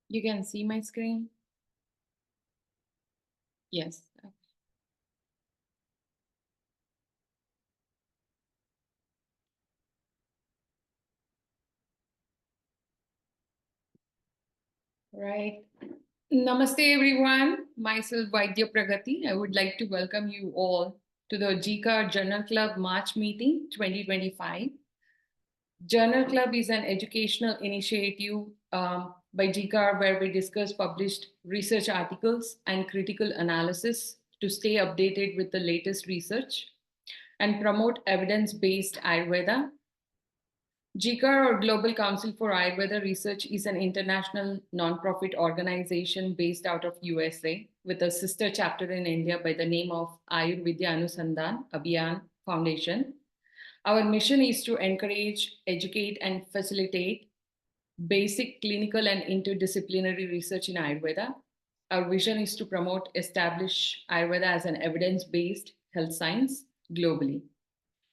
You can see my screen? Yes. Right. Namaste, everyone. Myself, Vaidya Pragati. I would like to welcome you all to the GCAR Journal Club March meeting 2025. Journal Club is an educational initiative by GCAR where we discuss published research articles and critical analysis to stay updated with the latest research and promote evidence based Ayurveda. GCAR, or Global Council for Ayurveda Research, is an international nonprofit organization based out of USA with a sister chapter in India by the name of Ayurvidya Anusandhan Abhiyan Foundation. Our mission is to encourage, educate, and facilitate basic clinical and interdisciplinary research in Ayurveda. Our vision is to promote, establish Ayurveda as an evidence based health science globally.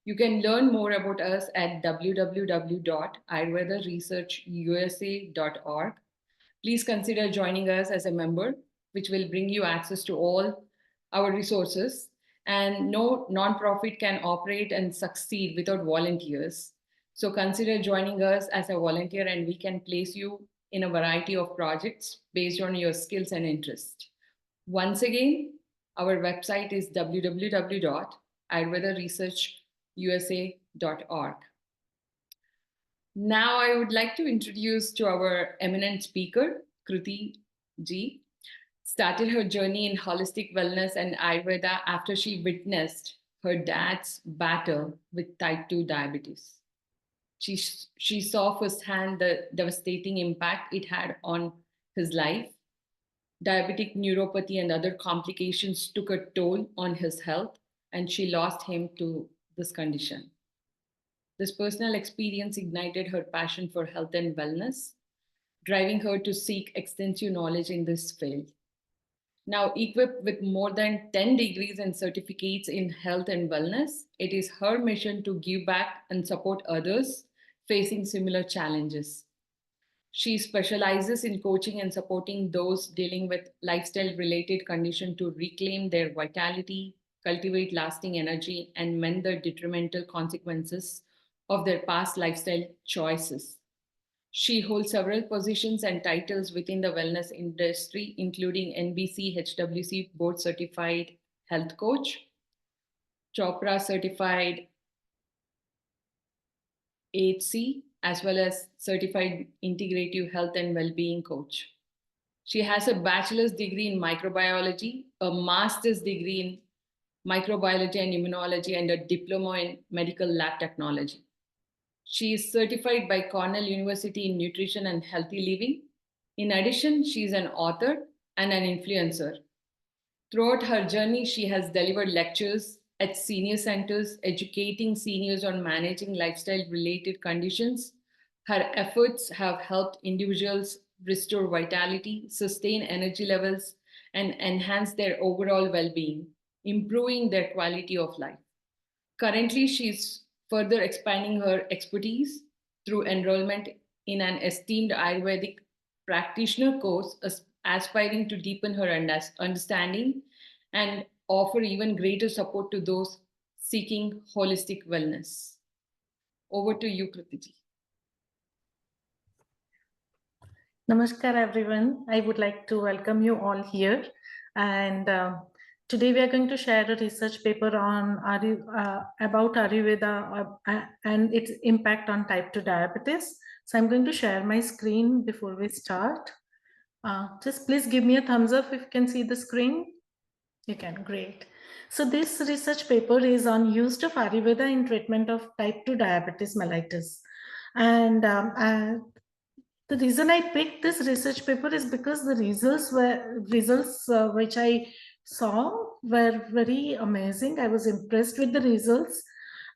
You can learn more about us at www.ayurvedaresearchusa.org. Please consider joining us as a member, which will bring you access to all our resources. And no nonprofit can operate and succeed without volunteers. So consider joining us as a volunteer, and we can place you in a variety of projects based on your skills and interest. Once again, our website is www.ayurvedaresearchusa.org. Now, I would like to introduce to our eminent speaker, Kruti ji. Started her journey in holistic wellness and Ayurveda after she witnessed her dad's battle with type 2 diabetes. She saw firsthand the devastating impact it had on his life. Diabetic neuropathy and other complications took a toll on his health, and she lost him to this condition. This personal experience ignited her passion for health and wellness, driving her to seek extensive knowledge in this field. Now, equipped with more than 10 degrees and certificates in health and wellness, it is her mission to give back and support others facing similar challenges. She specializes in coaching and supporting those dealing with lifestyle related conditions to reclaim their vitality, cultivate lasting energy, and mend the detrimental consequences of their past lifestyle choices. She holds several positions and titles within the wellness industry, including NBC HWC Board Certified Health Coach, Chopra Certified HC, as well as Certified Integrative Health and Wellbeing Coach. She has a bachelor's degree in microbiology, a master's degree in microbiology and immunology, and a diploma in medical lab technology. She is certified by Cornell University in nutrition and healthy living. In addition, she is an author and an influencer. Throughout her journey, she has delivered lectures at senior centers, educating seniors on managing lifestyle related conditions. Her efforts have helped individuals restore vitality, sustain energy levels, and enhance their overall well being, improving their quality of life. Currently, she's further expanding her expertise through enrollment in an esteemed Ayurvedic practitioner course, aspiring to deepen her understanding and offer even greater support to those seeking holistic wellness. Over to you, Kruti. Namaskar, everyone. I would like to welcome you all here. And today we are going to share a research paper on about Ayurveda and its impact on type 2 diabetes. So I'm going to share my screen before we start. Just please give me a thumbs up if you can see the screen. You can, great. So this research paper is on use of Ayurveda in treatment of type 2 diabetes mellitus. And the reason I picked this research paper is because the results which I saw were very amazing. I was impressed with the results.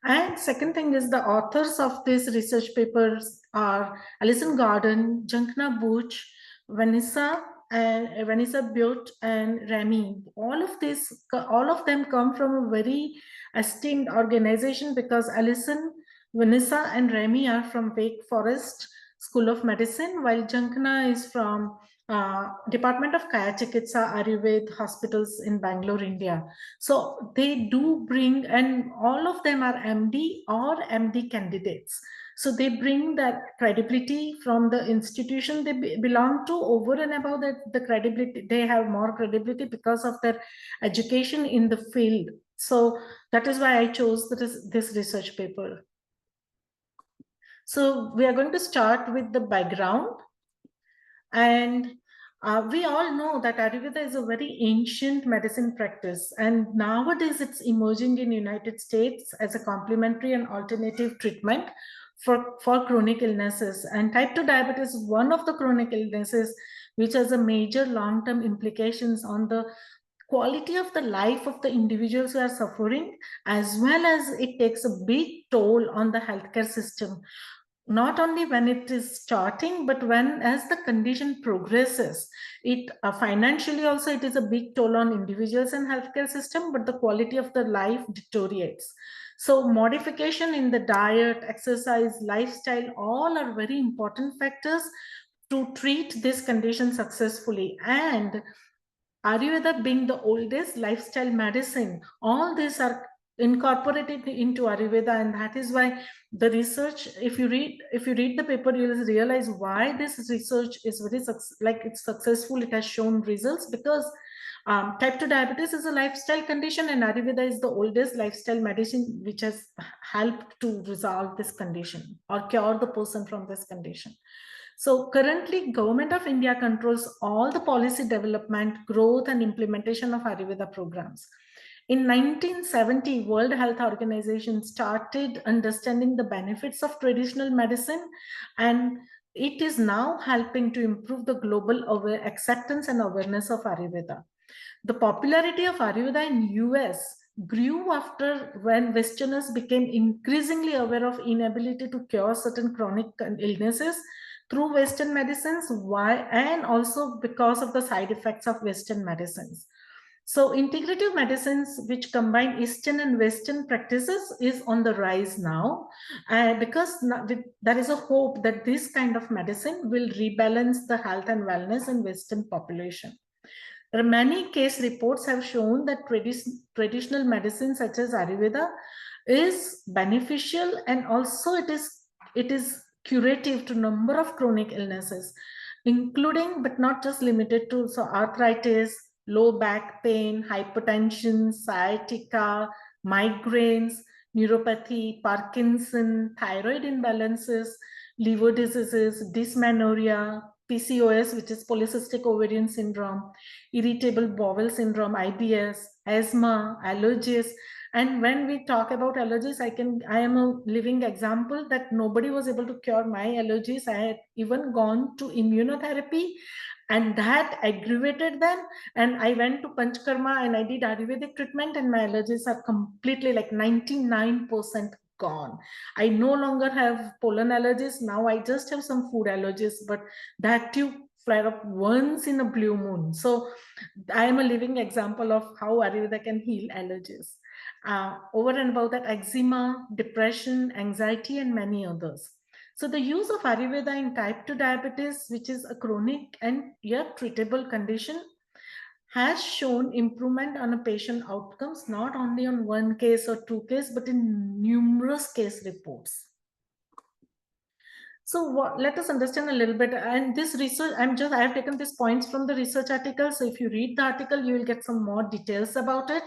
And second thing is the authors of this research papers are Alison Gordon, Jankna Booch, Vanessa and Vanessa Butte and Remy, all of them come from a very esteemed organization, because Alison, Vanessa and Remy are from Wake Forest School of Medicine, while Jankana is from Department of Kaya Chikitsa Ayurved Hospitals in Bangalore, India. So they do bring, and all of them are MD or MD candidates. So they bring that credibility from the institution they belong to. Over and above that, the credibility, they have more credibility because of their education in the field. So that is why I chose this research paper. So we are going to start with the background. And we all know that Ayurveda is a very ancient medicine practice, and nowadays it's emerging in United States as a complementary and alternative treatment for chronic illnesses. And type 2 diabetes is one of the chronic illnesses which has a major long-term implications on the quality of the life of the individuals who are suffering, as well as it takes a big toll on the healthcare system, not only when it is starting, but when as the condition progresses. It financially also it is a big toll on individuals and healthcare system, but the quality of the life deteriorates. So modification in the diet, exercise, lifestyle, all are very important factors to treat this condition successfully. And Ayurveda being the oldest lifestyle medicine, all these are incorporated into Ayurveda, and that is why the research, if you read the paper, you will realize why this research is very it's successful. It has shown results because type 2 diabetes is a lifestyle condition, and Ayurveda is the oldest lifestyle medicine which has helped to resolve this condition or cure the person from this condition. So currently, Government of India controls all the policy development, growth, and implementation of Ayurveda programs. In 1970, World Health Organization started understanding the benefits of traditional medicine, and it is now helping to improve the global acceptance and awareness of Ayurveda. The popularity of Ayurveda in US grew after when Westerners became increasingly aware of inability to cure certain chronic illnesses through Western medicines, and also because of the side effects of Western medicines. So integrative medicines, which combine Eastern and Western practices, is on the rise now, because there is a hope that this kind of medicine will rebalance the health and wellness in Western population. There are many case reports have shown that traditional medicine such as Ayurveda is beneficial, and also it is curative to number of chronic illnesses, including but not just limited to arthritis, low back pain, hypertension, sciatica, migraines, neuropathy, Parkinson, thyroid imbalances, liver diseases, dysmenorrhea, PCOS, which is polycystic ovarian syndrome, irritable bowel syndrome, IBS, asthma, allergies. And when we talk about allergies, I am a living example that nobody was able to cure my allergies. I had even gone to immunotherapy, and that aggravated them. And I went to Panchkarma and I did Ayurvedic treatment, and my allergies are completely like 99% gone. I no longer have pollen allergies. Now I just have some food allergies, but that too flare up once in a blue moon. So I am a living example of how Ayurveda can heal allergies. Over and above that, eczema, depression, anxiety, and many others. So the use of Ayurveda in type 2 diabetes, which is a chronic and yet treatable condition, has shown improvement on a patient outcomes, not only on one case or two cases, but in numerous case reports. So let us understand a little bit. And this research, I have taken these points from the research article. So if you read the article, you will get some more details about it.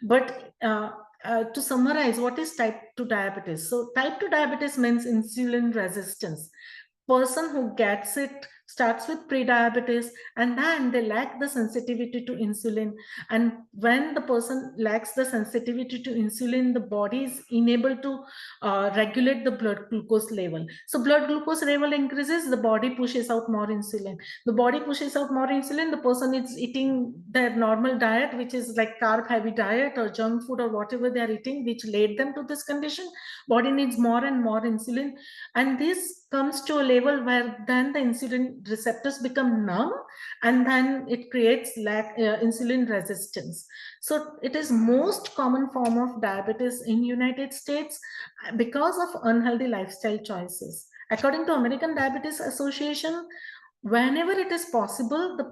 But to summarize, what is type 2 diabetes? So type 2 diabetes means insulin resistance. Person who gets it starts with pre-diabetes, and then they lack the sensitivity to insulin. And when the person lacks the sensitivity to insulin, the body is unable to regulate the blood glucose level. So blood glucose level increases, the body pushes out more insulin. The body pushes out more insulin, the person is eating their normal diet, which is like carb heavy diet or junk food or whatever they are eating, which led them to this condition. Body needs more and more insulin, and this comes to a level where then the insulin insulin receptors become numb, and then it creates insulin resistance. So it is most common form of diabetes in United States because of unhealthy lifestyle choices. According to American Diabetes Association, whenever it is possible, the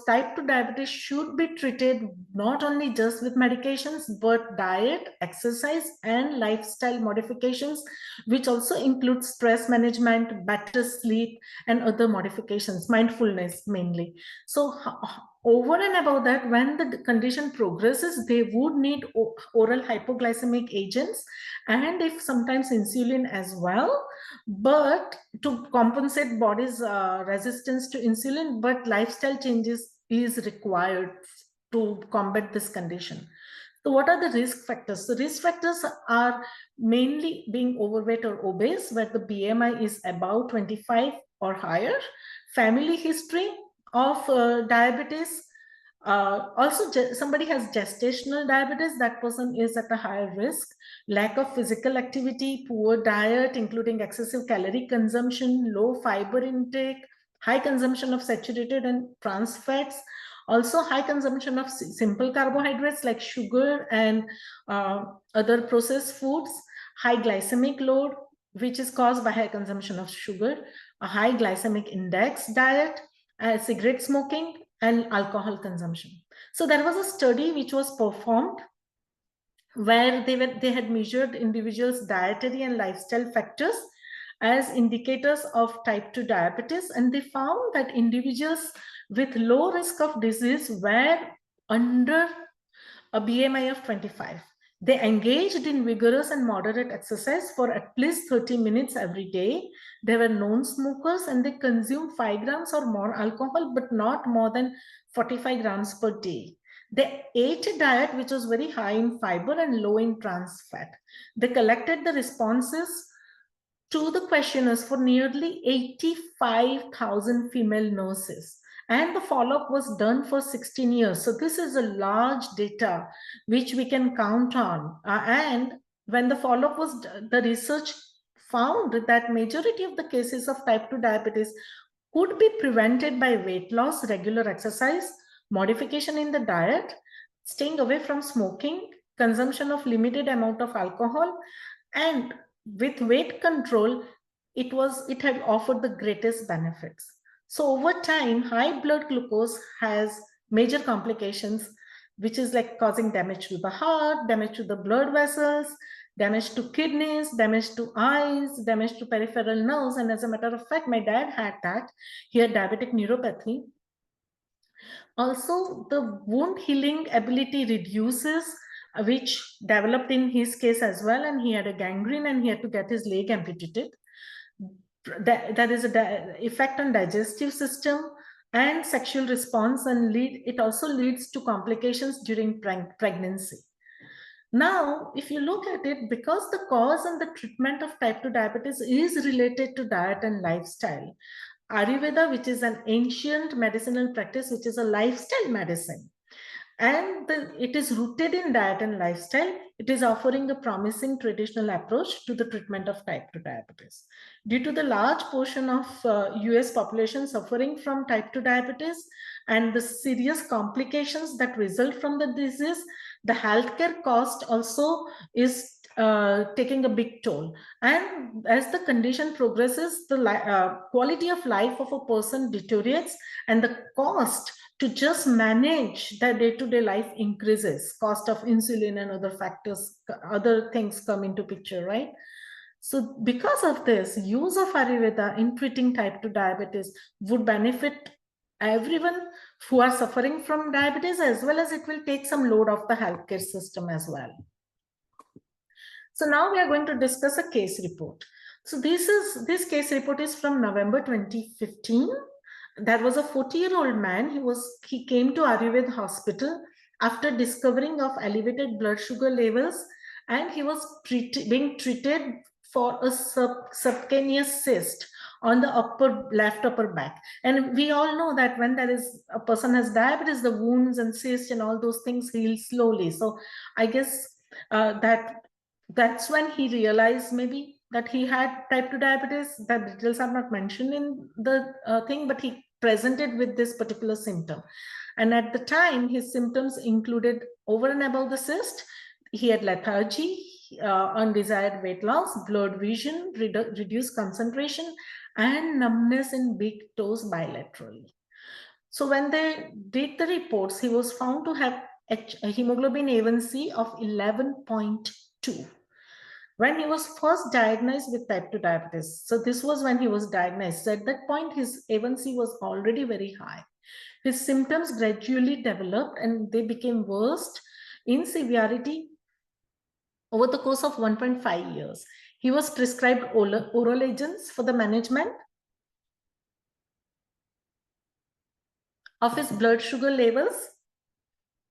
type 2 diabetes should be treated not only just with medications, but diet, exercise, and lifestyle modifications, which also include stress management, better sleep, and other modifications, mindfulness mainly. So over and above that, when the condition progresses, they would need oral hypoglycemic agents, and if sometimes insulin as well, but to compensate body's resistance to insulin, but lifestyle changes is required to combat this condition. So what are the risk factors? The risk factors are mainly being overweight or obese, where the BMI is above 25 or higher, family history of diabetes. Also, somebody has gestational diabetes, that person is at a higher risk. Lack of physical activity, poor diet, including excessive calorie consumption, low fiber intake, high consumption of saturated and trans fats, also high consumption of simple carbohydrates like sugar and other processed foods, high glycemic load, which is caused by high consumption of sugar, a high glycemic index diet, cigarette smoking, and alcohol consumption. So there was a study which was performed where they had measured individuals' dietary and lifestyle factors as indicators of type 2 diabetes, and they found that individuals with low risk of disease were under a BMI of 25. They engaged in vigorous and moderate exercise for at least 30 minutes every day. They were non-smokers, and they consumed 5 grams or more alcohol, but not more than 45 grams per day. They ate a diet which was very high in fiber and low in trans fat. They collected the responses to the questionnaires for nearly 85,000 female nurses, and the follow-up was done for 16 years. So this is a large data which we can count on. And when the follow-up was done, the research found that majority of the cases of type 2 diabetes could be prevented by weight loss, regular exercise, modification in the diet, staying away from smoking, consumption of limited amount of alcohol, and with weight control, it had offered the greatest benefits. So over time, high blood glucose has major complications, which is like causing damage to the heart, damage to the blood vessels, damage to kidneys, damage to eyes, damage to peripheral nerves. And as a matter of fact, my dad had that. He had diabetic neuropathy. Also, the wound healing ability reduces, which developed in his case as well, and he had a gangrene and he had to get his leg amputated. That is an effect on digestive system and sexual response, and it also leads to complications during pregnancy. Now, if you look at it, because the cause and the treatment of type 2 diabetes is related to diet and lifestyle, Ayurveda, which is an ancient medicinal practice, which is a lifestyle medicine, and it is rooted in diet and lifestyle, it is offering a promising traditional approach to the treatment of type 2 diabetes. Due to the large portion of US population suffering from type 2 diabetes and the serious complications that result from the disease, the healthcare cost also is taking a big toll. And as the condition progresses, the quality of life of a person deteriorates, and the cost to just manage their day-to-day life increases. Cost of insulin and other factors, other things come into picture, right? So because of this, use of Ayurveda in treating type 2 diabetes would benefit everyone who are suffering from diabetes, as well as it will take some load off the healthcare system as well. So now we are going to discuss a case report. So this case report is from November 2015. There was a 40-year-old man. He came to Ayurveda hospital after discovering of elevated blood sugar levels, and he was being treated for a subcutaneous cyst on the left upper back. And we all know that when a person has diabetes, the wounds and cysts and all those things heal slowly. So I guess that's when he realized maybe that he had type 2 diabetes. The details are not mentioned in the thing, but he presented with this particular symptom. And at the time, his symptoms included, over and above the cyst, he had lethargy, undesired weight loss, blurred vision, reduced concentration, and numbness in big toes bilaterally. So when they did the reports, he was found to have a hemoglobin A1C of 11.2. When he was first diagnosed with type 2 diabetes, so this was when he was diagnosed. At that point, his A1C was already very high. His symptoms gradually developed and they became worse in severity over the course of 1.5 years. He was prescribed oral agents for the management of his blood sugar levels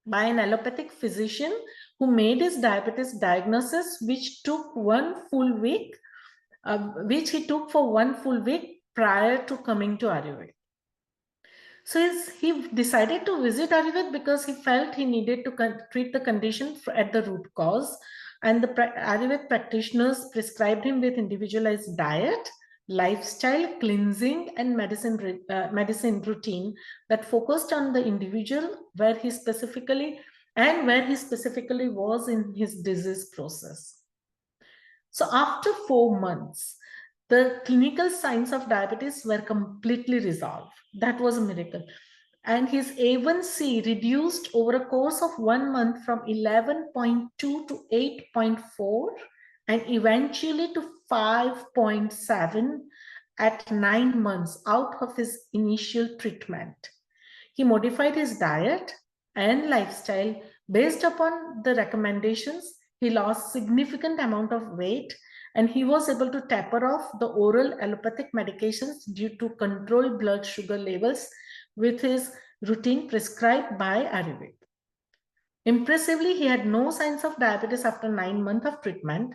by an allopathic physician who made his diabetes diagnosis, which took 1 full week, which he took for 1 full week prior to coming to Ayurveda. So he decided to visit Ayurveda because he felt he needed to treat the condition at the root cause, and the Ayurveda practitioners prescribed him with individualized diet, lifestyle, cleansing, and medicine routine that focused on the individual where he specifically was in his disease process. So after 4 months, the clinical signs of diabetes were completely resolved. That was a miracle. And his A1C reduced over a course of 1 month from 11.2 to 8.4 and eventually to 5.7 at 9 months out of his initial treatment. He modified his diet and lifestyle based upon the recommendations. He lost significant amount of weight and he was able to taper off the oral allopathic medications due to controlled blood sugar levels with his routine prescribed by Ayurveda. Impressively, he had no signs of diabetes after 9 months of treatment.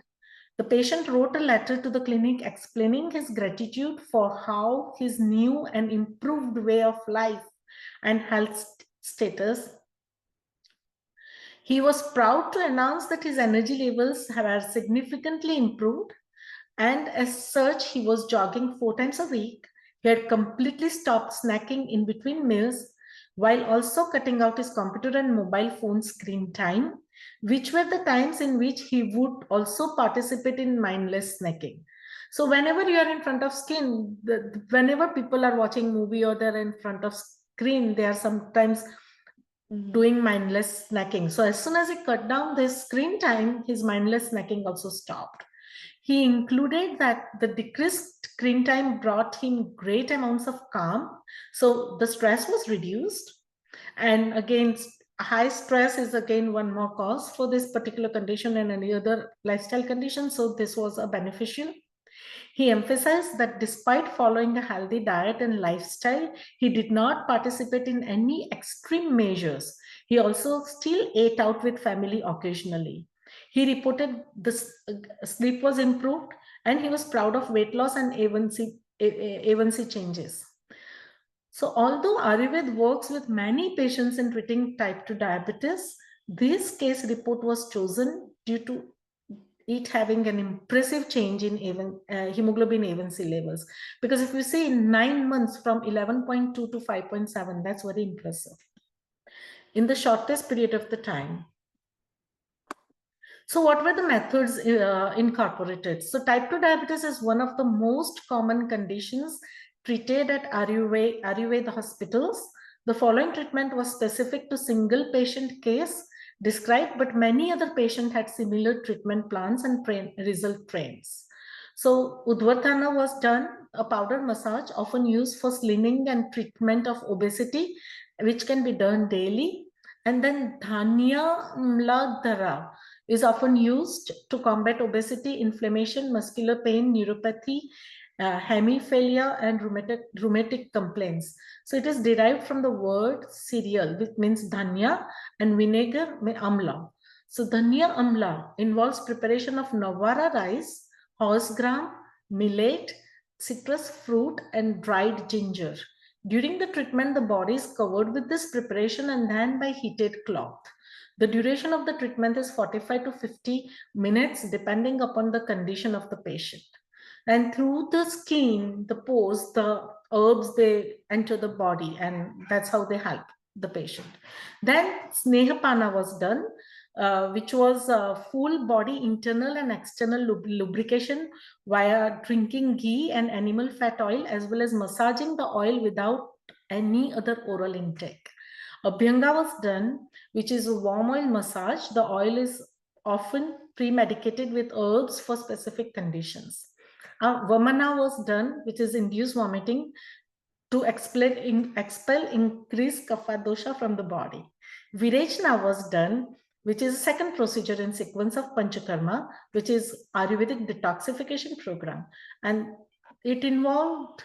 The patient wrote a letter to the clinic explaining his gratitude for how his new and improved way of life and health status. He was proud to announce that his energy levels have significantly improved, and as such, he was jogging 4 times a week. He had completely stopped snacking in between meals, while also cutting out his computer and mobile phone screen time, which were the times in which he would also participate in mindless snacking. So whenever you are in front of screen, whenever people are watching movie or they're in front of screen, they are sometimes doing mindless snacking. So as soon as he cut down this screen time, his mindless snacking also stopped. He included that the decreased screen time brought him great amounts of calm. So the stress was reduced. And again, high stress is again one more cause for this particular condition and any other lifestyle condition. So this was a beneficial. He emphasized that despite following a healthy diet and lifestyle, he did not participate in any extreme measures. He also still ate out with family occasionally. He reported the sleep was improved and he was proud of weight loss and A1C changes. So although Ayurveda works with many patients in treating type 2 diabetes, this case report was chosen due to it having an impressive change in hemoglobin A1C levels. Because if you see in 9 months from 11.2 to 5.7, that's very impressive in the shortest period of the time. So what were the methods incorporated? So type 2 diabetes is one of the most common conditions treated at Ayurveda hospitals. The following treatment was specific to single patient case described, but many other patients had similar treatment plans and result trends. So Udvartana was done, a powder massage often used for slimming and treatment of obesity, which can be done daily. And then Dhanya Mladhara is often used to combat obesity, inflammation, muscular pain, neuropathy, hemiphilia, and rheumatic complaints. So it is derived from the word cereal, which means dhanya, and vinegar, amla. So dhanya amla involves preparation of Navara rice, horse gram, millet, citrus fruit, and dried ginger. During the treatment, the body is covered with this preparation and then by heated cloth. The duration of the treatment is 45 to 50 minutes, depending upon the condition of the patient. And through the skin, the pores, the herbs, they enter the body, and that's how they help the patient. Then Snehapana was done, which was full body internal and external lubrication via drinking ghee and animal fat oil, as well as massaging the oil without any other oral intake. Abhyanga was done, which is a warm oil massage. The oil is often pre-medicated with herbs for specific conditions. Vamana was done, which is induced vomiting to expel increased kapha dosha from the body. Virechana was done, which is a second procedure in sequence of Panchakarma, which is Ayurvedic detoxification program. And it involved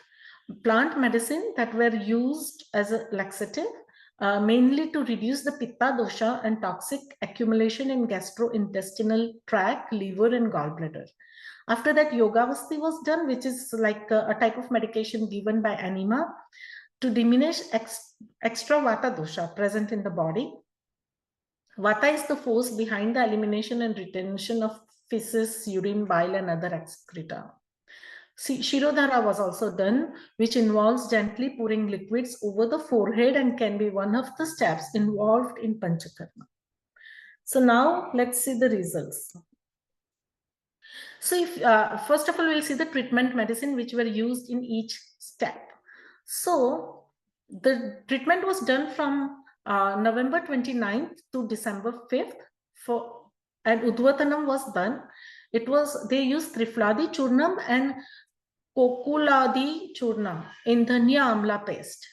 plant medicine that were used as a laxative, mainly to reduce the pitta dosha and toxic accumulation in gastrointestinal tract, liver, and gallbladder. After that, Yogavasti was done, which is like a type of medication given by anima to diminish extra vata dosha present in the body. Vata is the force behind the elimination and retention of feces, urine, bile, and other excreta. Shirodhara was also done, which involves gently pouring liquids over the forehead and can be one of the steps involved in Panchakarma. So now let's see the results. So if first of all, we'll see the treatment medicine which were used in each step. So the treatment was done from November 29th to December 5th and Udvatanam was done. They used Trifladi Churnam and Kokuladi Churnam in Dhanya Amla paste.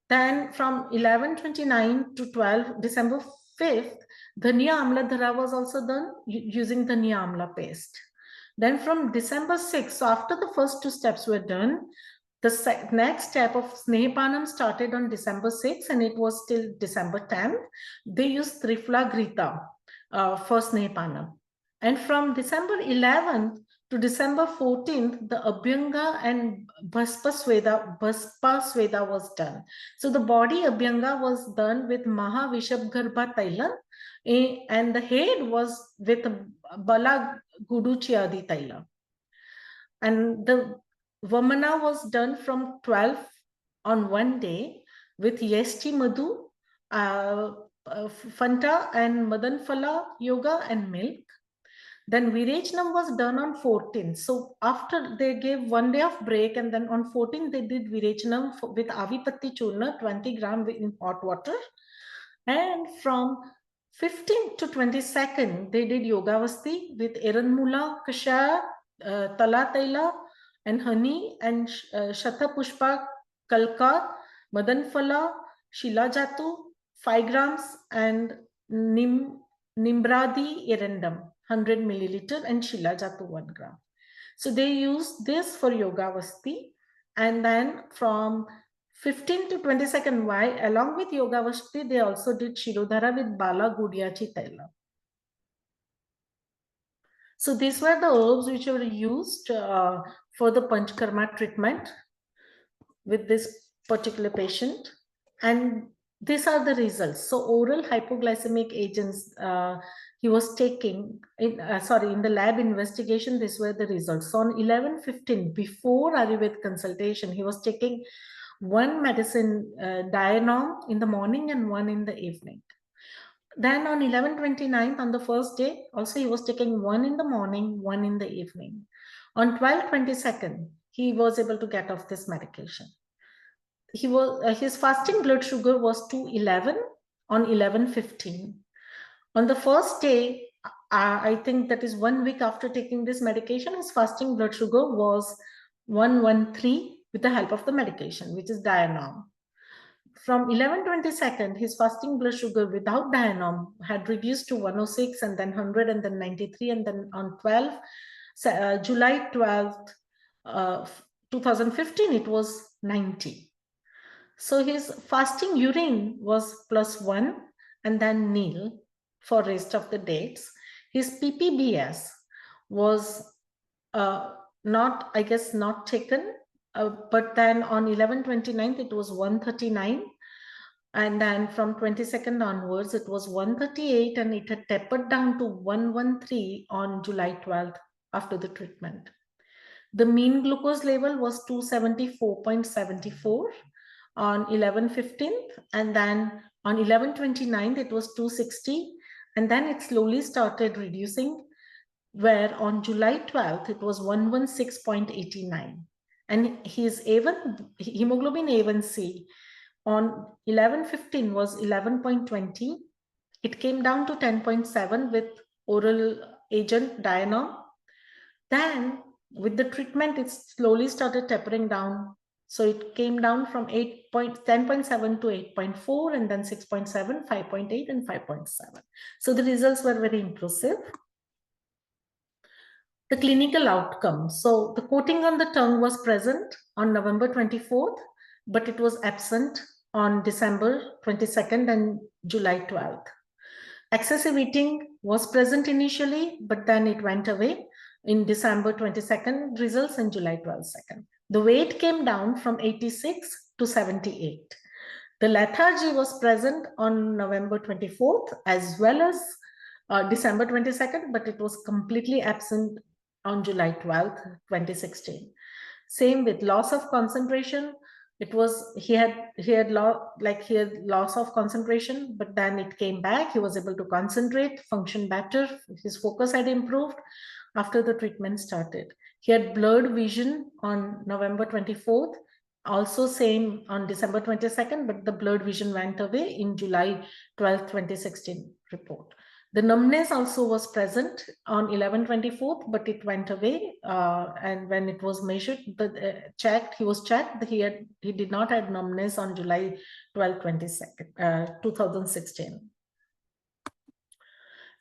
Then from 11/29 to December 5th, Dhanya Amla Dhara was also done using Dhanya Amla paste. Then from December 6th, so after the first two steps were done, the next step of Snehapanam started on December 6th and it was till December 10th. They used Trifla Grita for Snehapanam. And from December 11th to December 14th, the Abhyanga and Bhaspa Sweda was done. So the body Abhyanga was done with Maha Vishabgarbha Taila, and the head was with Bala Guduchiadi Taila. And the Vamana was done from 12 on one day with Yesti Madhu, Fanta and Madanfala Yoga and milk. Then Virechanam was done on 14th. So after they gave 1 day of break, and then on 14th they did Virechanam with Avipatti Churna, 20 gram in hot water. And from 15th to 22nd, they did Yogavasti with Eranmula, Kashaya, Tala Taila, and honey, and Shatha Pushpa, Kalka, Madanfala, Shilajatu, 5 grams, and Nimbradi Erendam, 100 milliliter, and Shilajatu 1 gram. So they used this for Yogavasti. And then from 15 to 22nd, why? Along with Yogavasti, they also did Shirodhara with Bala Gudiachi Taila. So these were the herbs which were used for the Panchakarma treatment with this particular patient. And these are the results. So oral hypoglycemic agents he was taking, in the lab investigation, these were the results. So on 11/15, before Ayurveda consultation, he was taking one medicine, Dianom, in the morning and one in the evening. Then on 11/29, on the first day, also he was taking one in the morning, one in the evening. On 12/22, he was able to get off this medication. His fasting blood sugar was 211 on 11/15. On the first day, I think that is 1 week after taking this medication, his fasting blood sugar was 113 with the help of the medication, which is Dianom. From 11/22, his fasting blood sugar without Dianom had reduced to 106 and then 100 and then 93, and then on July 12th, 2015, it was 90. So his fasting urine was +1 and then nil for rest of the dates. His PPBS was not taken, but then on 11/29 it was 139, and then from 22nd onwards it was 138, and it had tapered down to 113 on July 12th after the treatment. The mean glucose level was 274.74 on 11/15th, and then on 11/29th it was 260, and then it slowly started reducing, where on July 12th it was 116.89, and his hemoglobin A1C on 11/15 was 11.20. It came down to 10.7 with oral agent Dianom. Then with the treatment, it slowly started tapering down. So it came down from 10.7 to 8.4, and then 6.7, 5.8, and 5.7. So the results were very impressive. The clinical outcome. So the coating on the tongue was present on November 24th, but it was absent on December 22nd and July 12th. Excessive eating was present initially, but then it went away in December 22nd results and July 22nd. The weight came down from 86 to 78. The lethargy was present on November 24th as well as December 22nd, but it was completely absent on July 12th, 2016. Same with loss of concentration. It was he had loss of concentration, but then it came back. He was able to concentrate, function better. His focus had improved after the treatment started. He had blurred vision on November 24th, also same on December 22nd, but the blurred vision went away in July 12th, 2016 report. The numbness also was present on 11/24th, but it went away. And when it was measured, he was checked. He did not have numbness on July 12th, 2016.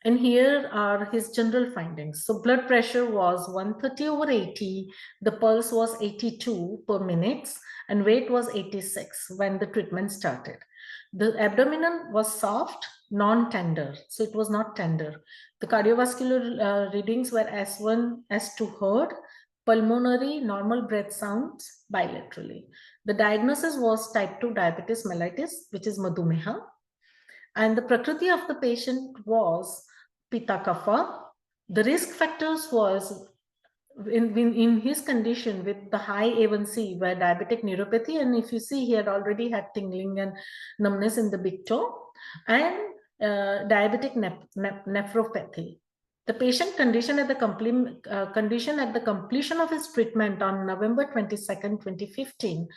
And here are his general findings. So blood pressure was 130/80. The pulse was 82 per minute, and weight was 86 when the treatment started. The abdomen was soft, non-tender, so it was not tender. The cardiovascular readings were S1, S2 heard, pulmonary normal breath sounds bilaterally. The diagnosis was type 2 diabetes mellitus, which is Madhumeha. And the prakriti of the patient was Pitta Kapha. The risk factors was in his condition with the high A1C were diabetic neuropathy, and if you see, he had already had tingling and numbness in the big toe, and diabetic nephropathy. The patient condition at the completion of his treatment on November 22nd, 2015,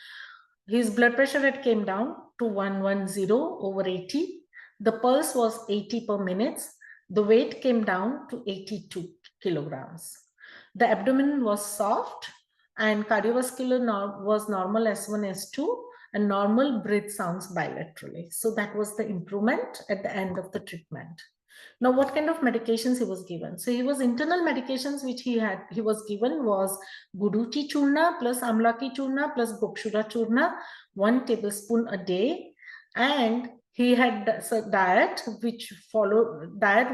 his blood pressure had came down to 110/80. The pulse was 80 per minute. The weight came down to 82 kilograms. The abdomen was soft, and cardiovascular was normal S1, S2, and normal breath sounds bilaterally. So that was the improvement at the end of the treatment. Now, what kind of medications he was given? So he was internal medications which he was given was Guduchi Churna plus Amlaki Churna plus Gokshura Churna, 1 tablespoon a day. And he had a diet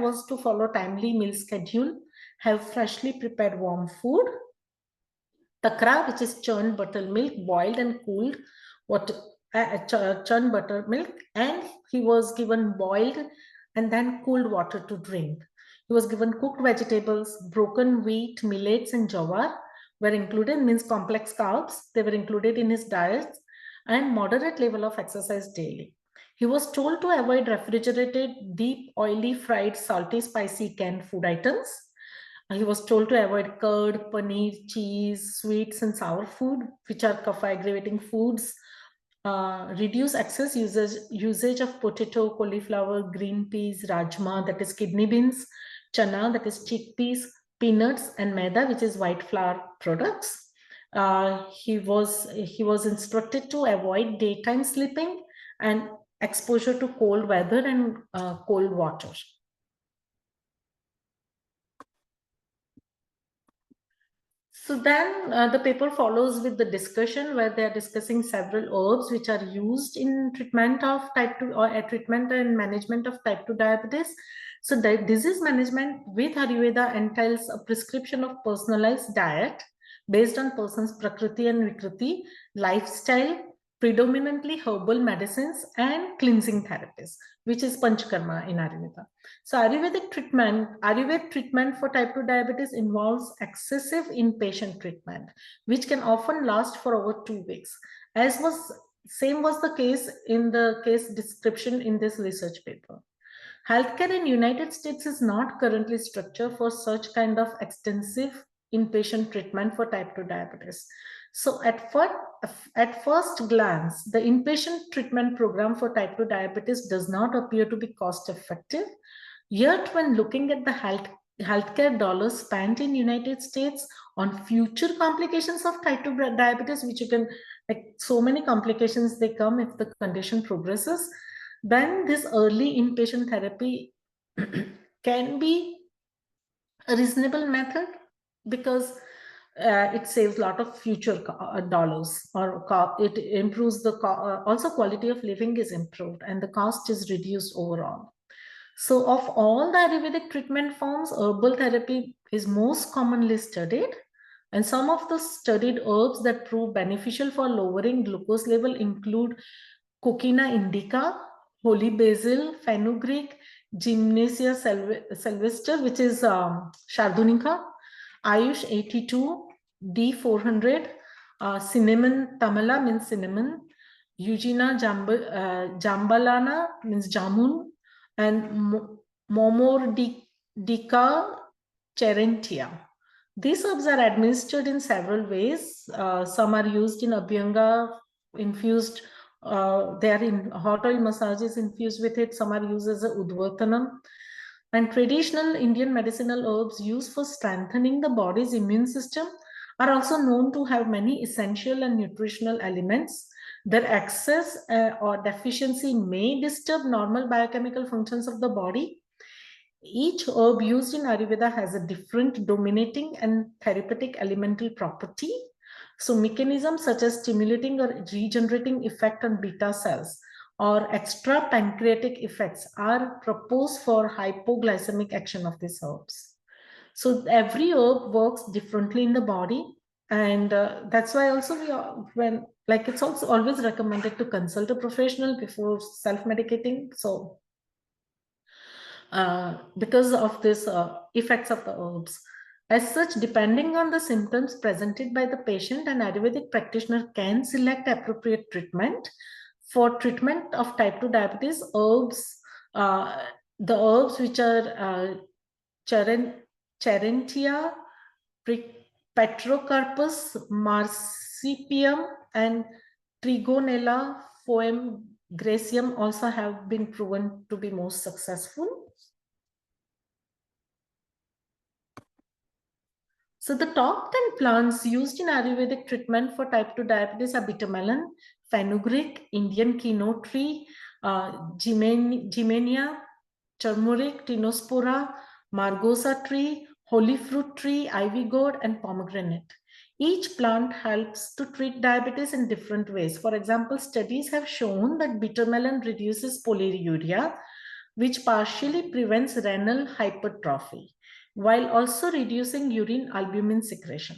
was to follow timely meal schedule, have freshly prepared warm food, takra, which is churned buttermilk, boiled and cooled churned buttermilk, and he was given boiled and then cooled water to drink. He was given cooked vegetables, broken wheat, millets, and jawar were included, means complex carbs. They were included in his diet, and moderate level of exercise daily. He was told to avoid refrigerated, deep, oily, fried, salty, spicy, canned food items. He was told to avoid curd, paneer, cheese, sweets, and sour food, which are kapha aggravating foods. Reduce excess usage of potato, cauliflower, green peas, rajma, that is kidney beans, chana, that is chickpeas, peanuts, and maida, which is white flour products. He was instructed to avoid daytime sleeping and exposure to cold weather and cold water. So then the paper follows with the discussion where they are discussing several herbs which are used in treatment of type 2 or treatment and management of type 2 diabetes. So disease management with Ayurveda entails a prescription of personalized diet based on person's prakriti and vikriti, lifestyle, predominantly herbal medicines and cleansing therapies, which is Panchkarma in Ayurveda. So Ayurvedic treatment for type 2 diabetes involves excessive inpatient treatment, which can often last for over 2 weeks, as was the case in the case description in this research paper. Healthcare in United States is not currently structured for such kind of extensive inpatient treatment for type 2 diabetes. So at first glance, the inpatient treatment program for type 2 diabetes does not appear to be cost effective. Yet when looking at the healthcare dollars spent in United States on future complications of type 2 diabetes, which you can, like so many complications they come if the condition progresses, then this early inpatient therapy can be a reasonable method because it saves a lot of future dollars, or it improves the also quality of living is improved and the cost is reduced overall. So of all the Ayurvedic treatment forms, herbal therapy is most commonly studied, and some of the studied herbs that prove beneficial for lowering glucose level include Coquina indica, holy basil, fenugreek, Gymnasia sylvester, which is Shardunica, Ayush 82, D400, cinnamon tamala means cinnamon, Eugenia jambalana means jamun, and Momordica charentia. These herbs are administered in several ways. Some are used in Abhyanga infused. They are in hot oil massages infused with it. Some are used as a udvartanam. And traditional Indian medicinal herbs used for strengthening the body's immune system are also known to have many essential and nutritional elements. Their excess or deficiency may disturb normal biochemical functions of the body. Each herb used in Ayurveda has a different dominating and therapeutic elemental property. So mechanisms such as stimulating or regenerating effect on beta cells or extra pancreatic effects are proposed for hypoglycemic action of these herbs. So every herb works differently in the body, and that's why also it's also always recommended to consult a professional before self-medicating. So because of this effects of the herbs. As such, depending on the symptoms presented by the patient, an Ayurvedic practitioner can select appropriate treatment. For treatment of type 2 diabetes, the herbs which are Charentia, Petrocarpus, Marsipium, and Trigonella foem gracium also have been proven to be most successful. So the top 10 plants used in Ayurvedic treatment for type 2 diabetes are bitter melon, fenugreek, Indian kino tree, Gymnania, turmeric, tinospora, margosa tree, holy fruit tree, ivy gourd, and pomegranate. Each plant helps to treat diabetes in different ways. For example, studies have shown that bitter melon reduces polyuria, which partially prevents renal hypertrophy, while also reducing urine albumin secretion.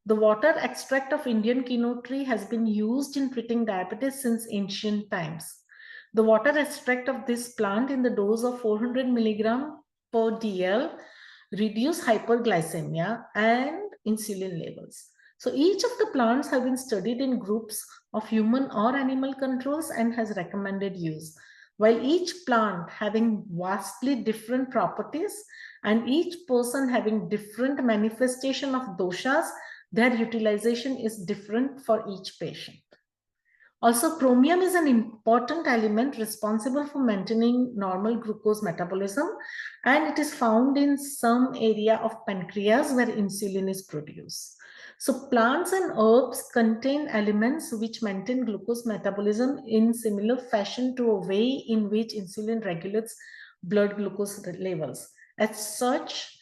The water extract of Indian kino tree has been used in treating diabetes since ancient times. The water extract of this plant in the dose of 400 milligram per dl reduce hyperglycemia and insulin levels. So each of the plants have been studied in groups of human or animal controls and has recommended use. While each plant having vastly different properties and each person having different manifestation of doshas, their utilization is different for each patient. Also, chromium is an important element responsible for maintaining normal glucose metabolism, and it is found in some area of pancreas where insulin is produced. So plants and herbs contain elements which maintain glucose metabolism in similar fashion to a way in which insulin regulates blood glucose levels. As such,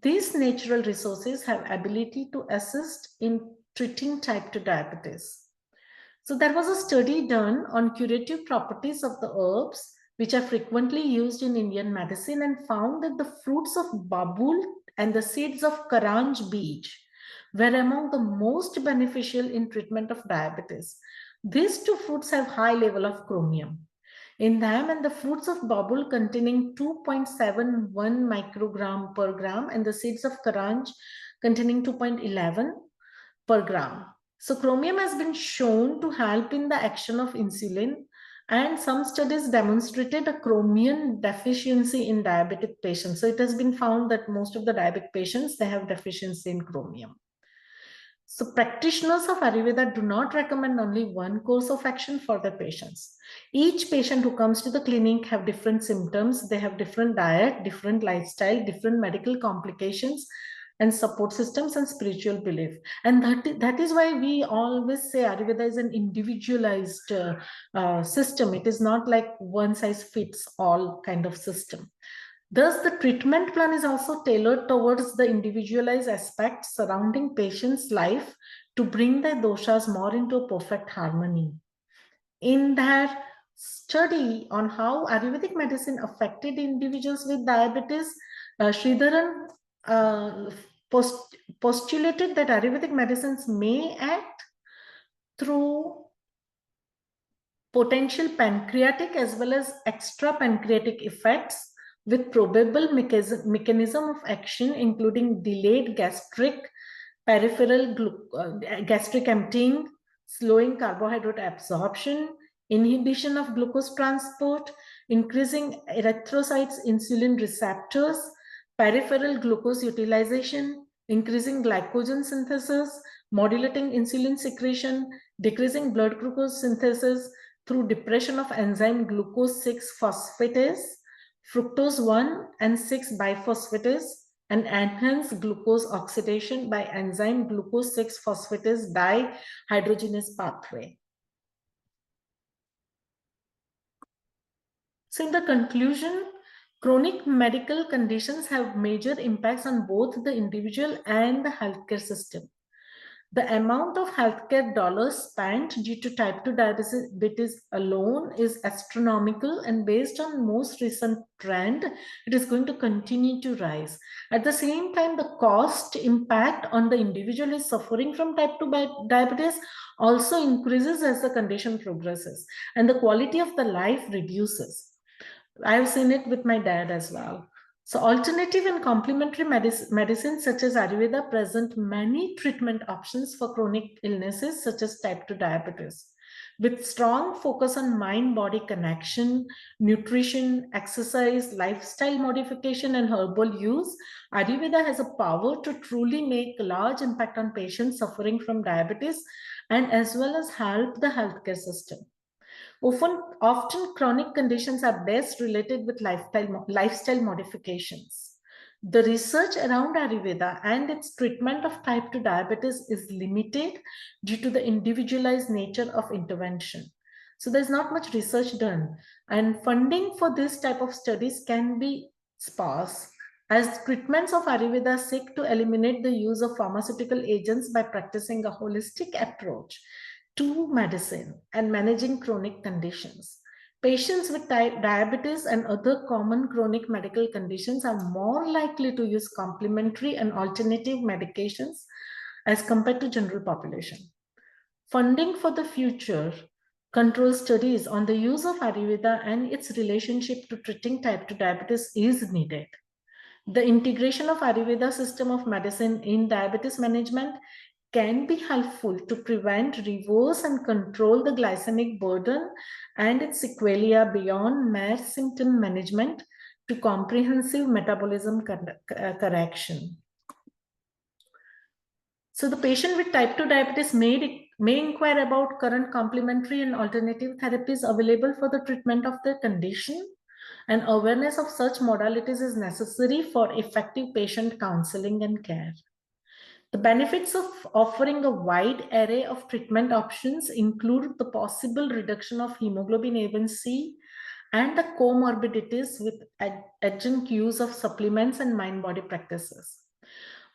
these natural resources have ability to assist in treating type 2 diabetes. So there was a study done on curative properties of the herbs, which are frequently used in Indian medicine, and found that the fruits of babul and the seeds of karanj beej were among the most beneficial in treatment of diabetes. These two fruits have high level of chromium in them, and the fruits of bubble containing 2.71 microgram per gram, and the seeds of karanj containing 2.11 per gram. So chromium has been shown to help in the action of insulin, and some studies demonstrated a chromium deficiency in diabetic patients. So it has been found that most of the diabetic patients, they have deficiency in chromium. So practitioners of Ayurveda do not recommend only one course of action for their patients. Each patient who comes to the clinic have different symptoms, they have different diet, different lifestyle, different medical complications and support systems and spiritual belief. And that is why we always say Ayurveda is an individualized system. It is not like one size fits all kind of system. Thus, the treatment plan is also tailored towards the individualized aspects surrounding patient's life to bring the doshas more into a perfect harmony. In their study on how Ayurvedic medicine affected individuals with diabetes, Sridharan postulated that Ayurvedic medicines may act through potential pancreatic as well as extra pancreatic effects with probable mechanism of action, including delayed gastric, gastric emptying, slowing carbohydrate absorption, inhibition of glucose transport, increasing erythrocytes insulin receptors, peripheral glucose utilization, increasing glycogen synthesis, modulating insulin secretion, decreasing blood glucose synthesis through depression of enzyme glucose 6-phosphatase, fructose 1 and 6-biphosphatase, and enhance glucose oxidation by enzyme glucose 6-phosphatase dihydrogenase pathway. So in the conclusion, chronic medical conditions have major impacts on both the individual and the healthcare system. The amount of healthcare dollars spent due to type 2 diabetes alone is astronomical, and based on most recent trend, it is going to continue to rise. At the same time, the cost impact on the individual is suffering from type 2 diabetes also increases as the condition progresses, and the quality of the life reduces. I have seen it with my dad as well. So alternative and complementary medicines such as Ayurveda present many treatment options for chronic illnesses such as type 2 diabetes. With strong focus on mind-body connection, nutrition, exercise, lifestyle modification, and herbal use, Ayurveda has a power to truly make a large impact on patients suffering from diabetes and as well as help the healthcare system. Often chronic conditions are best related with lifestyle modifications. The research around Ayurveda and its treatment of type 2 diabetes is limited due to the individualized nature of intervention. So there's not much research done, and funding for this type of studies can be sparse, as treatments of Ayurveda seek to eliminate the use of pharmaceutical agents by practicing a holistic approach to medicine and managing chronic conditions. Patients with diabetes and other common chronic medical conditions are more likely to use complementary and alternative medications as compared to general population. Funding for the future control studies on the use of Ayurveda and its relationship to treating type 2 diabetes is needed. The integration of Ayurveda system of medicine in diabetes management can be helpful to prevent, reverse, and control the glycemic burden and its sequelae beyond mere symptom management to comprehensive metabolism correction. So the patient with type 2 diabetes may inquire about current complementary and alternative therapies available for the treatment of their condition, and awareness of such modalities is necessary for effective patient counseling and care. The benefits of offering a wide array of treatment options include the possible reduction of hemoglobin A1C and the comorbidities with adjunct use of supplements and mind-body practices.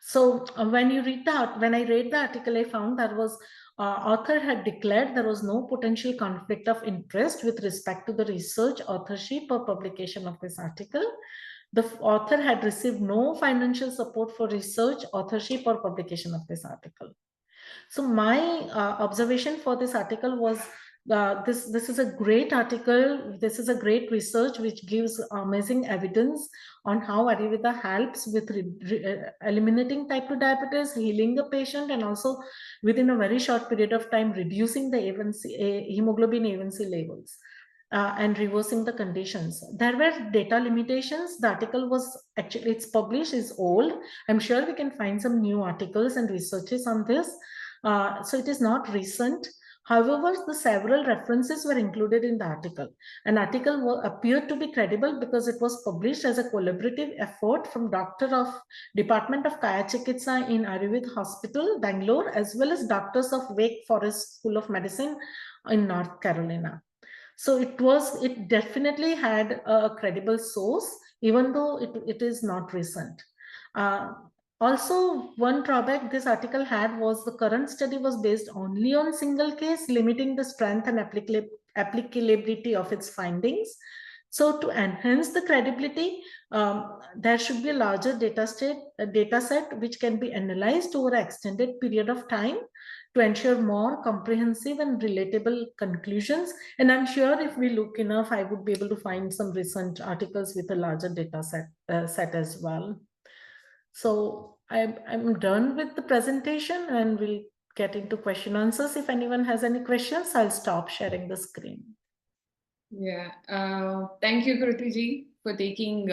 So when I read the article, I found that was author had declared there was no potential conflict of interest with respect to the research, authorship, or publication of this article. The author had received no financial support for research, authorship, or publication of this article. So my observation for this article was This is a great article. This is a great research which gives amazing evidence on how Ayurveda helps with eliminating type 2 diabetes, healing the patient, and also within a very short period of time reducing the hemoglobin A1C levels. And reversing the conditions. There were data limitations. The article was actually, it's published, is old. I'm sure we can find some new articles and researches on this. So it is not recent. However, the several references were included in the article. An article appeared to be credible because it was published as a collaborative effort from doctor of Department of Kaya Chikitsa in Ayurveda Hospital, Bangalore, as well as doctors of Wake Forest School of Medicine in North Carolina. So it definitely had a credible source, even though it is not recent. Also, one drawback this article had was the current study was based only on single case, limiting the strength and applicability of its findings. So to enhance the credibility, there should be a larger data set which can be analyzed over an extended period of time to ensure more comprehensive and relatable conclusions. And I'm sure if we look enough, I would be able to find some recent articles with a larger data set as well. So I'm done with the presentation and we'll get into question answers. If anyone has any questions, I'll stop sharing the screen. Yeah, thank you, Kruti ji, for taking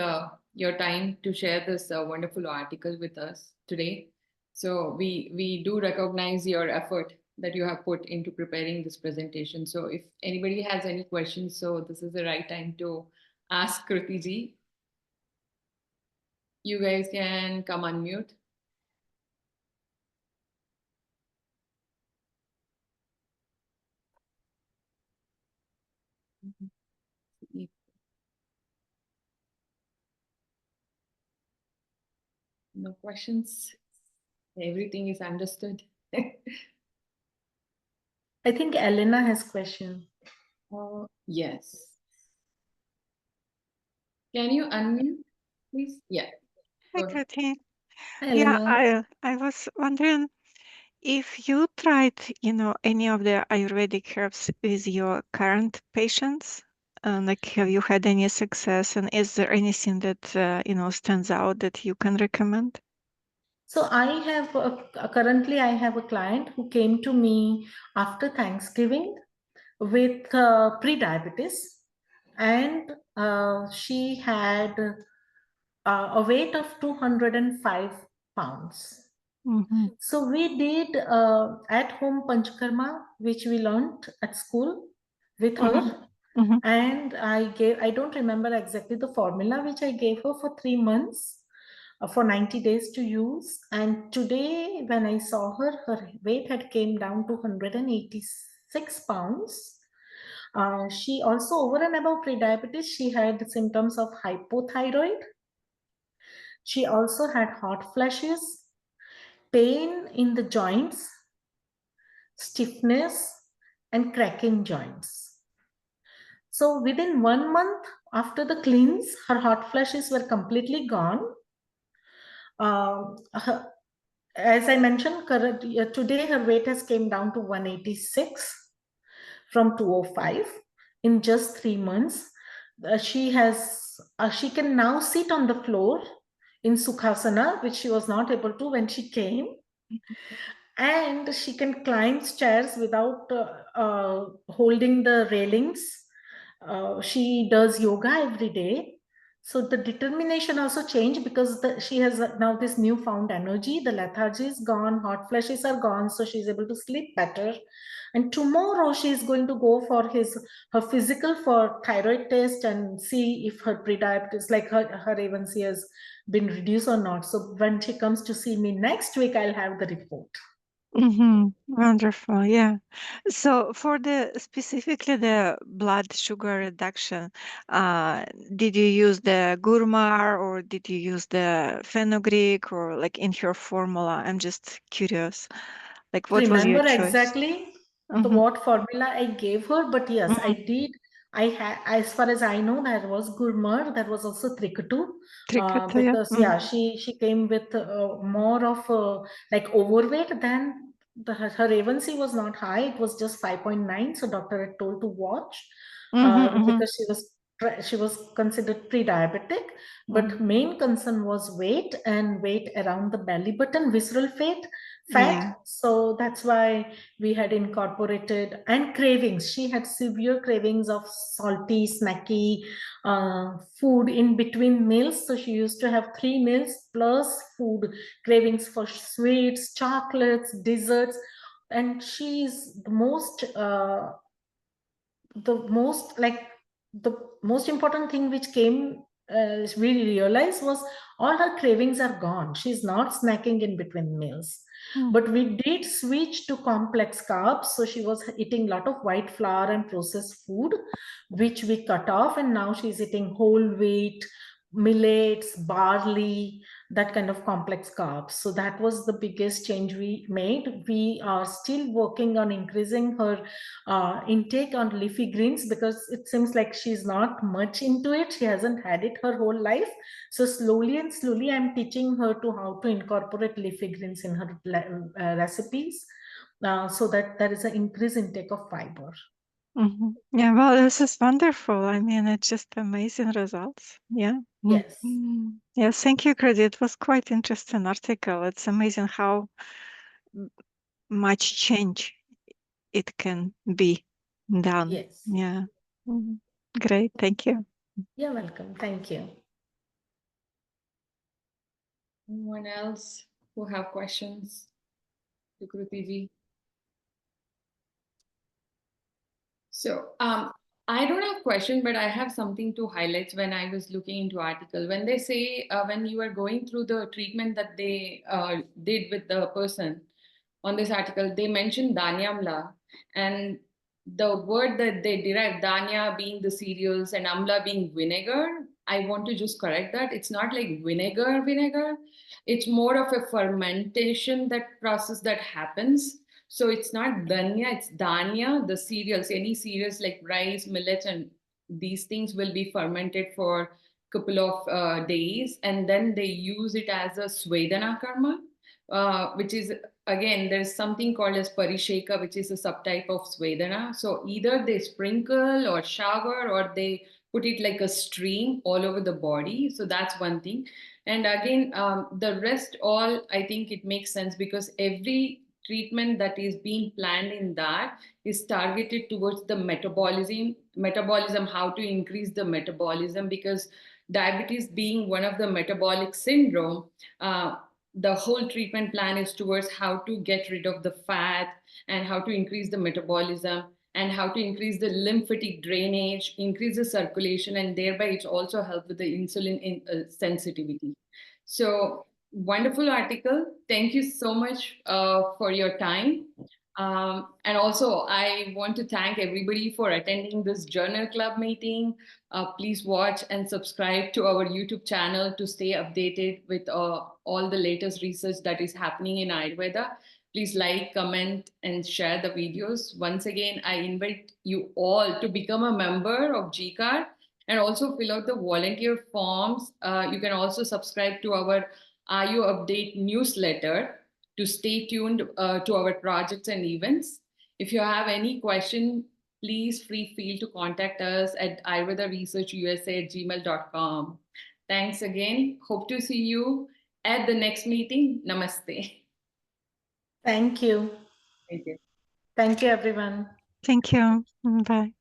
your time to share this wonderful article with us today. So we do recognize your effort that you have put into preparing this presentation. So if anybody has any questions, so this is the right time to ask Kruti ji. You guys can come unmute. No questions. Everything is understood. I think Elena has question. Yes. Can you unmute, please? Yeah. Hi, Go ahead. Kruti. Hi, Yeah, Elena. I was wondering if you tried, any of the Ayurvedic herbs with your current patients. Like, have you had any success, and is there anything that stands out that you can recommend? So I have currently I have a client who came to me after Thanksgiving with pre-diabetes, and she had a weight of 205 pounds. Mm-hmm. So we did at-home panchakarma, which we learned at school with her. Mm-hmm. And I don't remember exactly the formula, which I gave her for 3 months for 90 days to use. And today, when I saw her, her weight had came down to 186 pounds. She also, over and above prediabetes, she had symptoms of hypothyroid. She also had hot flashes, pain in the joints, stiffness, and cracking joints. So within 1 month after the cleanse, her hot flashes were completely gone. As I mentioned, today her weight has came down to 186 from 205 in just 3 months. She can now sit on the floor in Sukhasana, which she was not able to when she came. And she can climb stairs without holding the railings. She does yoga every day. So the determination also changed because she has now this newfound energy. The lethargy is gone, hot flashes are gone, so she's able to sleep better. And tomorrow she's going to go for her physical for thyroid test and see if her prediabetes, like her A1C has been reduced or not. So when she comes to see me next week, I'll have the report. Mm-hmm. Wonderful. Yeah. So for specifically the blood sugar reduction, did you use the Gurmar or did you use the fenugreek or like in her formula? I'm just curious. Like, what was your Remember choice? exactly Mm-hmm. what formula I gave her, but yes, I Mm-hmm. did. I had, as far as I know, there was Gurmar, there was also Trikatu, Trikata, yeah. because yeah, she came with more of like overweight than her A1C was not high, it was just 5.9, so doctor had told to watch Mhm. because she was considered pre-diabetic, but main concern was weight and weight around the belly button, visceral fat. Yeah. So that's why we had incorporated, and cravings. She had severe cravings of salty, snacky food in between meals. So she used to have 3 meals plus food, cravings for sweets, chocolates, desserts, and she's the most important thing which came, we realized, was all her cravings are gone. She's not snacking in between meals. Mm. But we did switch to complex carbs, so she was eating a lot of white flour and processed food, which we cut off, and now she's eating whole wheat, millets, barley, that kind of complex carbs. So that was the biggest change we made. We are still working on increasing her intake on leafy greens, because it seems like she's not much into it. She hasn't had it her whole life. So slowly and slowly, I'm teaching her to how to incorporate leafy greens in her recipes, so that there is an increased intake of fiber. Yeah, well, this is wonderful. I mean, it's just amazing results. Yeah. Yes. Yes, thank you, Kruti. It was quite interesting article. It's amazing how much change it can be done. Yes. Yeah. Great. Thank you. You're welcome. Thank you. Anyone else who have questions to Kruti ji? So I don't have question, but I have something to highlight. When I was looking into article, when they say when you are going through the treatment that they did with the person on this article, they mentioned Danyamla, and the word that they derive, Danya being the cereals and Amla being vinegar. I want to just correct that. It's not like vinegar. It's more of a fermentation, that process that happens. So it's not Danya, it's Danya, the cereals, any cereals like rice, millets, and these things will be fermented for a couple of days, and then they use it as a Svedana karma, which is, again, there's something called as Parisheka, which is a subtype of Svedana. So either they sprinkle or shower, or they put it like a stream all over the body. So that's one thing. And again, the rest all, I think it makes sense, because every treatment that is being planned in that is targeted towards the metabolism, how to increase the metabolism, because diabetes being one of the metabolic syndrome, the whole treatment plan is towards how to get rid of the fat, and how to increase the metabolism, and how to increase the lymphatic drainage, increase the circulation, and thereby it's also help with the insulin sensitivity. So wonderful article. Thank you so much for your time. And also, I want to thank everybody for attending this journal club meeting. Please watch and subscribe to our YouTube channel to stay updated with all the latest research that is happening in Ayurveda. Please like, comment, and share the videos. Once again, I invite you all to become a member of GCAR and also fill out the volunteer forms. You can also subscribe to our IU Update newsletter to stay tuned to our projects and events. If you have any question, please feel to contact us at ayurvedaresearchusa@gmail.com. Thanks again. Hope to see you at the next meeting. Namaste. Thank you. Thank you. Thank you, everyone. Thank you. Bye.